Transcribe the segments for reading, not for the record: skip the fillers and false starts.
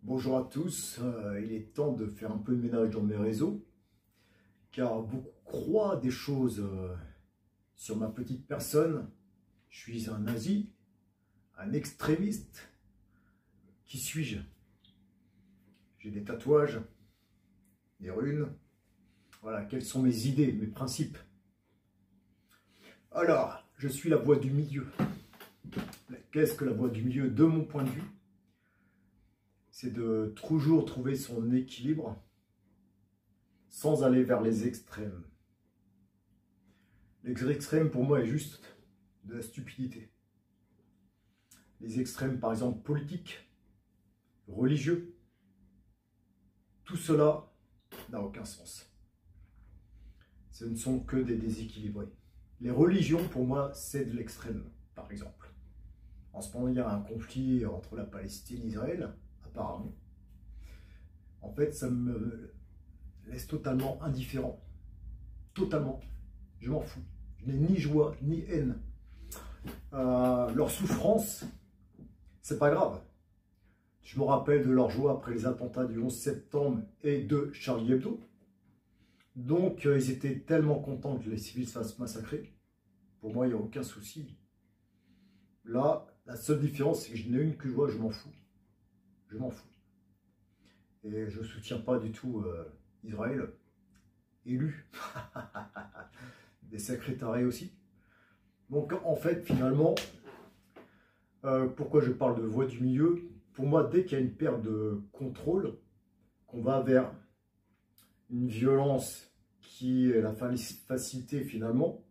Bonjour à tous, il est temps de faire un peu de ménage dans mes réseaux, car beaucoup croient des choses sur ma petite personne. Je suis un nazi, un extrémiste. Qui suis-je? J'ai des tatouages, des runes. Voilà, quelles sont mes idées, mes principes? Alors, je suis la voie du milieu. Qu'est-ce que la voie du milieu de mon point de vue? C'est de toujours trouver son équilibre sans aller vers les extrêmes. Les extrêmes, pour moi, est juste de la stupidité. Les extrêmes, par exemple, politiques, religieux, tout cela n'a aucun sens. Ce ne sont que des déséquilibrés. Les religions, pour moi, c'est de l'extrême, par exemple. En ce moment, il y a un conflit entre la Palestine et Israël, apparemment. En fait, ça me laisse totalement indifférent. Totalement. Je m'en fous. Je n'ai ni joie, ni haine. Leur souffrance, c'est pas grave. Je me rappelle de leur joie après les attentats du 11 septembre et de Charlie Hebdo. Donc, ils étaient tellement contents que les civils se fassent massacrer. Pour moi, il n'y a aucun souci. Là, la seule différence, c'est que je n'ai une que joie, je m'en fous. Je m'en fous. Et je ne soutiens pas du tout Israël. Élu. Des secrétariats aussi. Donc, en fait, finalement, pourquoi je parle de voie du milieu? Pour moi, dès qu'il y a une perte de contrôle, qu'on va vers une violence qui est la facilité finalement,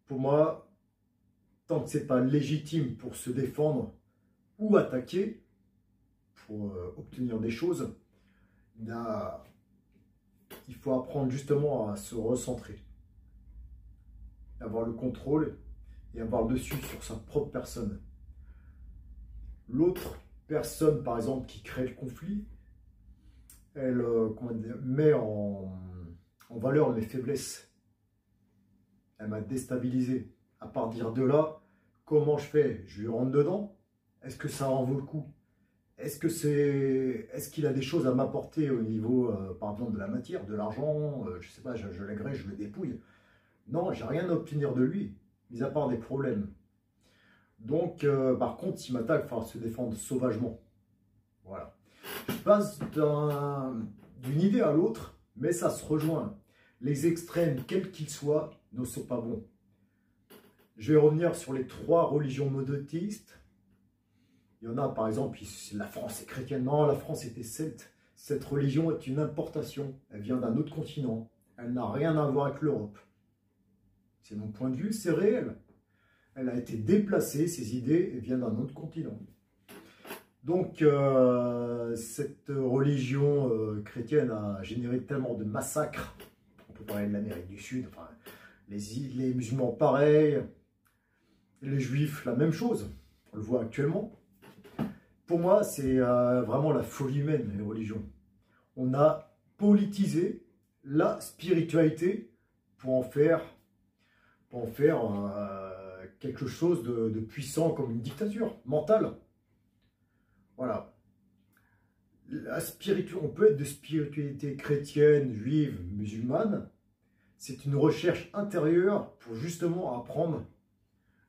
pour moi, tant que ce n'est pas légitime pour se défendre ou attaquer, pour obtenir des choses, il faut apprendre justement à se recentrer, avoir le contrôle et avoir le dessus sur sa propre personne. L'autre personne, par exemple, qui crée le conflit, elle met en valeur mes faiblesses. Elle m'a déstabilisé. À partir de là, comment je fais? Je lui rentre dedans? Est-ce que ça en vaut le coup? Est-ce qu'il a des choses à m'apporter au niveau, par exemple, de la matière, de l'argent? Je sais pas, je l'agrège, je le dépouille. Non, j'ai rien à obtenir de lui, mis à part des problèmes. Donc, par contre, s'il m'attaque, il faudra se défendre sauvagement. Voilà. Je passe d'une idée à l'autre, mais ça se rejoint. Les extrêmes, quels qu'ils soient, ne sont pas bons. Je vais revenir sur les 3 religions monothéistes. Il y en a, par exemple, la France est chrétienne. Non, la France était celte. Cette religion est une importation. Elle vient d'un autre continent. Elle n'a rien à voir avec l'Europe. C'est mon point de vue, c'est réel. Elle a été déplacée, ses idées, et vient d'un autre continent. Donc, cette religion chrétienne a généré tellement de massacres. On peut parler de l'Amérique du Sud, enfin, les musulmans pareil, les juifs la même chose, on le voit actuellement. Pour moi, c'est vraiment la folie humaine, les religions. On a politisé la spiritualité pour en faire quelque chose de puissant comme une dictature mentale. Voilà. On peut être de spiritualité chrétienne, juive, musulmane. C'est une recherche intérieure pour justement apprendre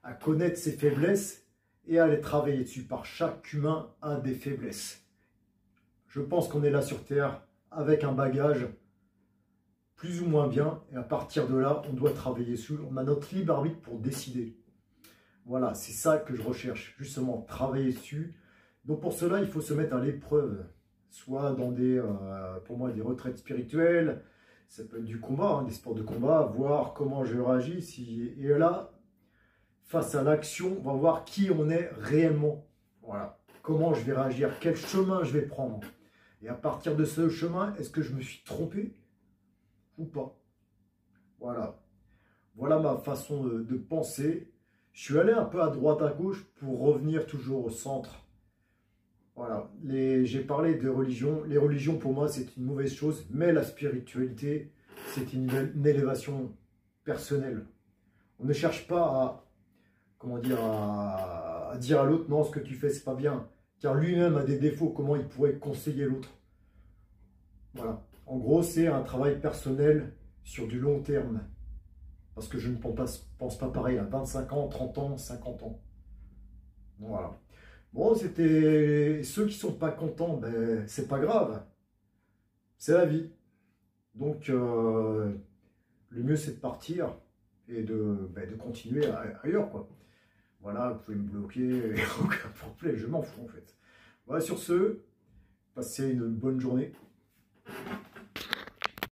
à connaître ses faiblesses et à les travailler dessus. Par chaque humain a des faiblesses. Je pense qu'on est là sur Terre avec un bagage plus ou moins bien. Et à partir de là, on doit travailler dessus. On a notre libre arbitre pour décider. Voilà, c'est ça que je recherche. Justement, travailler dessus. Donc pour cela, il faut se mettre à l'épreuve. Soit dans pour moi, des retraites spirituelles. Ça peut être du combat, des sports de combat. Voir comment je réagis. Et là, face à l'action, on va voir qui on est réellement. Voilà. Comment je vais réagir, quel chemin je vais prendre. Et à partir de ce chemin, est-ce que je me suis trompé ou pas? Voilà. Voilà ma façon de penser. Je suis allé un peu à droite, à gauche pour revenir toujours au centre. Voilà. J'ai parlé de religion. Les religions, pour moi, c'est une mauvaise chose. Mais la spiritualité, c'est une élévation personnelle. On ne cherche pas à dire à l'autre, non, ce que tu fais, c'est pas bien. car lui-même a des défauts, comment il pourrait conseiller l'autre? Voilà. En gros, c'est un travail personnel sur du long terme. Parce que je ne pense pas pareil à 25 ans, 30 ans, 50 ans. Voilà. Bon, c'était ceux qui sont pas contents, ben, c'est pas grave. C'est la vie. Donc, le mieux, c'est de partir et de continuer ailleurs, quoi. Voilà, vous pouvez me bloquer, aucun problème, je m'en fous, en fait. Voilà, sur ce, passez une bonne journée.